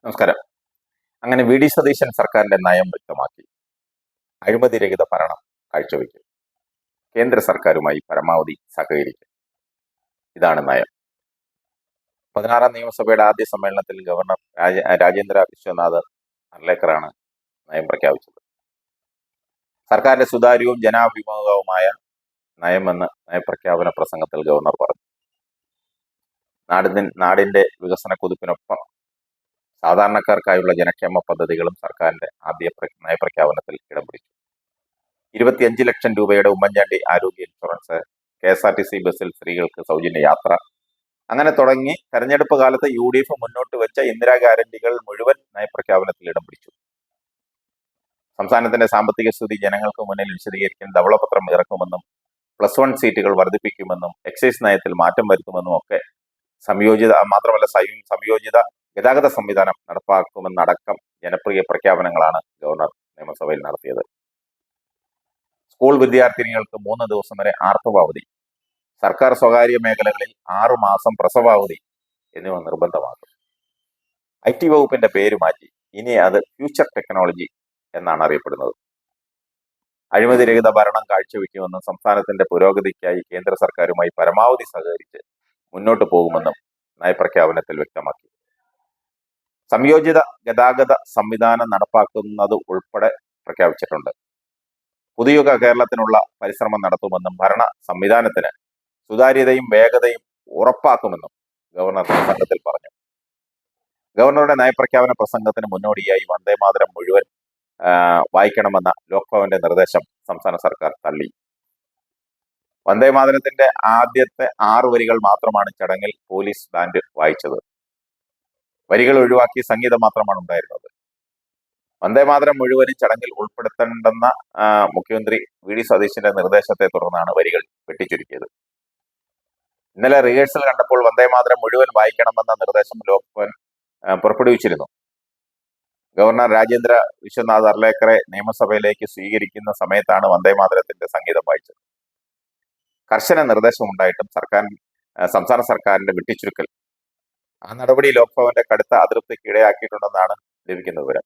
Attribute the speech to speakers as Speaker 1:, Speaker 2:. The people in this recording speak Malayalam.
Speaker 1: നമസ്കാരം. അങ്ങനെ വി ഡി സതീശൻ സർക്കാരിന്റെ നയം വ്യക്തമാക്കി. അഴിമതിരഹിത ഭരണം കാഴ്ചവെക്കും. കേന്ദ്ര സർക്കാരുമായി പരമാവധി സഹകരിക്കും. ഇതാണ് നയം. 16ാം നിയമസഭയുടെ ആദ്യ സമ്മേളനത്തിൽ ഗവർണർ രാജേന്ദ്ര വിശ്വനാഥ് അർലേക്കറാണ് നയം പ്രഖ്യാപിച്ചത്. സർക്കാരിന്റെ സുതാര്യവും ജനാഭിമുഖവുമായ നയമെന്ന് നയപ്രഖ്യാപന പ്രസംഗത്തിൽ ഗവർണർ പറഞ്ഞു. നാടിന്റെ വികസന കുതിപ്പിനൊപ്പം സാധാരണക്കാർക്കായുള്ള ജനക്ഷേമ പദ്ധതികളും സർക്കാരിന്റെ ആദ്യ നയപ്രഖ്യാപനത്തിൽ ഇടം പിടിച്ചു. 25 ലക്ഷം രൂപയുടെ ഉമ്മൻചാണ്ടി ആരോഗ്യ ഇൻഷുറൻസ്, KSRTC ബസ്സിൽ സ്ത്രീകൾക്ക് സൗജന്യ യാത്ര, അങ്ങനെ തുടങ്ങി തെരഞ്ഞെടുപ്പ് കാലത്ത് UDF മുന്നോട്ട് വെച്ച ഇന്ദിരാ ഗ്യാരണ്ടികൾ മുഴുവൻ നയപ്രഖ്യാപനത്തിൽ ഇടം പിടിച്ചു. സംസ്ഥാനത്തിന്റെ സാമ്പത്തിക സ്ഥിതി ജനങ്ങൾക്ക് മുന്നിൽ വിശദീകരിക്കാൻ ധവളപത്രം ഇറക്കുമെന്നും +1 സീറ്റുകൾ വർദ്ധിപ്പിക്കുമെന്നും എക്സൈസ് നയത്തിൽ മാറ്റം വരുത്തുമെന്നും ഒക്കെ സംയോജിത ഗതാഗത സംവിധാനം നടപ്പാക്കുമെന്നടക്കം ജനപ്രിയ പ്രഖ്യാപനങ്ങളാണ് ഗവർണർ നിയമസഭയിൽ നടത്തിയത്. സ്കൂൾ വിദ്യാർത്ഥിനികൾക്ക് 3 ദിവസം വരെ ആർത്തവാവധി, സർക്കാർ സ്വകാര്യ മേഖലകളിൽ 6 മാസം പ്രസവാവധി എന്നിവ നിർബന്ധമാക്കും. IT വകുപ്പിന്റെ പേര് മാറ്റി ഇനി അത് ഫ്യൂച്ചർ ടെക്നോളജി എന്നാണ് അറിയപ്പെടുന്നത്. അഴിമതിരഹിത ഭരണം കാഴ്ചവെക്കുമെന്നും സംസ്ഥാനത്തിന്റെ പുരോഗതിക്കായി കേന്ദ്ര സർക്കാരുമായി പരമാവധി സഹകരിച്ച് മുന്നോട്ട് പോകുമെന്നും നയപ്രഖ്യാപനത്തിൽ വ്യക്തമാക്കി. സംയോജിത ഗതാഗത സംവിധാനം നടപ്പാക്കുന്നത് ഉൾപ്പെടെ പ്രഖ്യാപിച്ചിട്ടുണ്ട്. പുതുയുഗ കേരളത്തിനുള്ള പരിശ്രമം നടത്തുമെന്നും ഭരണ സംവിധാനത്തിന് സുതാര്യതയും വേഗതയും ഉറപ്പാക്കുമെന്നും ഗവർണർ പ്രസംഗത്തിൽ പറഞ്ഞു. ഗവർണറുടെ നയപ്രഖ്യാപന പ്രസംഗത്തിന് മുന്നോടിയായി വന്ദേമാതരം മുഴുവൻ വായിക്കണമെന്ന ലോക്ഭവന്റെ നിർദ്ദേശം സംസ്ഥാന സർക്കാർ തള്ളി. വന്ദേമാതരത്തിന്റെ ആദ്യത്തെ 6 വരികൾ മാത്രമാണ് ചടങ്ങിൽ പോലീസ് ബാൻഡ് വായിച്ചത്. വരികൾ ഒഴിവാക്കി സംഗീതം മാത്രമാണ് ഉണ്ടായിരുന്നത്. വന്ദേമാതരം മുഴുവനും ചടങ്ങിൽ ഉൾപ്പെടുത്തേണ്ടെന്ന മുഖ്യമന്ത്രി വി.ഡി. സതീശന്റെ നിർദ്ദേശത്തെ തുടർന്നാണ് വരികൾ വെട്ടിച്ചുരുക്കിയത്. ഇന്നലെ റിഹേഴ്സൽ കണ്ടപ്പോൾ വന്ദേമാതരം മുഴുവൻ വായിക്കണമെന്ന നിർദ്ദേശം ലോക്ഭവൻ പുറപ്പെടുവിച്ചിരുന്നു. ഗവർണർ രാജേന്ദ്ര വിശ്വനാഥ് അർലേക്കറെ നിയമസഭയിലേക്ക് സ്വീകരിക്കുന്ന സമയത്താണ് വന്ദേമാതരത്തിന്റെ സംഗീതം വായിച്ചത്. കർശന നിർദ്ദേശമുണ്ടായിട്ടും സംസ്ഥാന സർക്കാരിന്റെ വെട്ടിച്ചുരുക്കൽ ആ നടപടി ലോക്ഭവന്റെ കടുത്ത അതൃപ്തിക്ക് ഇടയാക്കിയിട്ടുണ്ടെന്നാണ് ലഭിക്കുന്ന വിവരം.